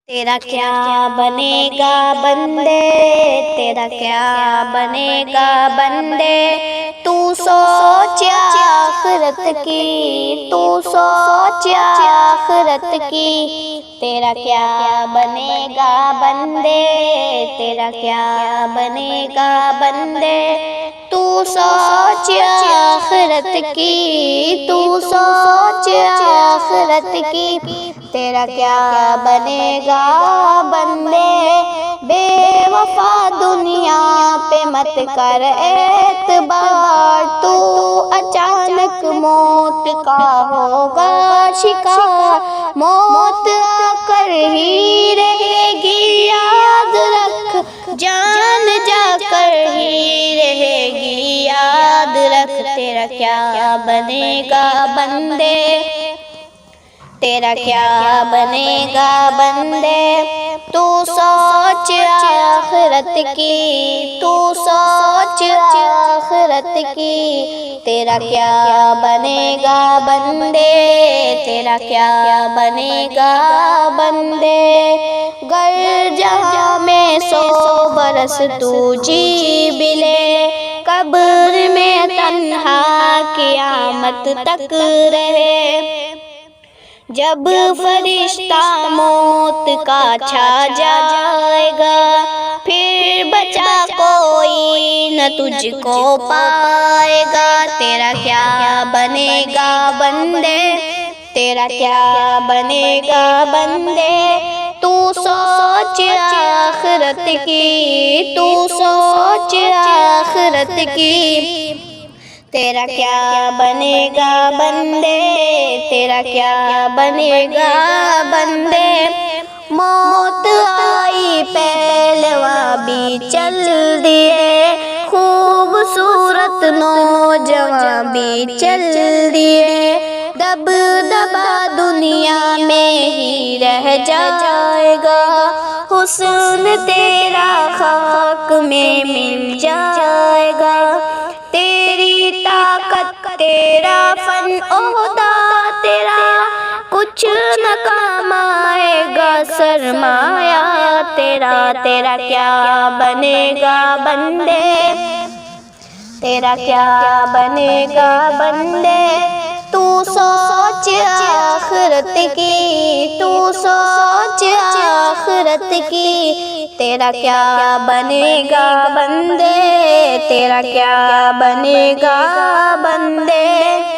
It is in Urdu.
تیرا کیا بنے گا بندے، تیرا کیا بنے گا بندے، تو سوچ آخرت کی، تو سوچ آخرت کی۔ تیرا کیا بنے گا بندے، تیرا کیا بنے گا بندے، تو سوچ آخرت کی، تو سوچ آخرت کی۔ تیرا کیا بنے گا بندے، بے وفا دنیا پہ مت کر اعتبار، تو اچانک موت کا ہوگا شکار۔ موت آ کر ہی رہے گی یاد رکھ، جان جا کر ہی رہے گی یاد رکھ۔ تیرا کیا بنے گا بندے، تیرا کیا بنے گا بندے، تو سوچ آخرت کی، تو سوچ آخرت کی۔ تیرا کیا بنے گا بندے، تیرا کیا بنے گا بندے، گر جہاں میں 100 برس تو جی بھی لے، قبر میں تنہا قیامت تک رہے۔ جب فرشتہ موت کا چھا جائے گا، پھر بچا کوئی نہ تجھ کو پائے گا۔ تیرا کیا بنے گا بندے، تیرا کیا بنے گا بندے، تو سوچ آخرت کی، تو سوچ آخرت کی۔ تیرا کیا بنے گا بندے، تیرا کیا بنے گا بندے، موت آئی پہلواں بھی چل دیے، خوبصورت نوجوان بھی چل دیے، دبدبا دنیا میں ہی رہ جائے گا، حسن تیرا خاک میں مل جائے گا۔ تیری طاقت، تیرا فن، عہدہ تیرا، کچھ نہ کام آئے گا سرمایہ تیرا۔ تیرا کیا بنے گا بندے، تیرا کیا بنے گا بندے، تو سوچ آخرت کی، تو سوچ آخرت کی۔ تیرا کیا بنے گا بندے، تیرا کیا بنے گا بندے۔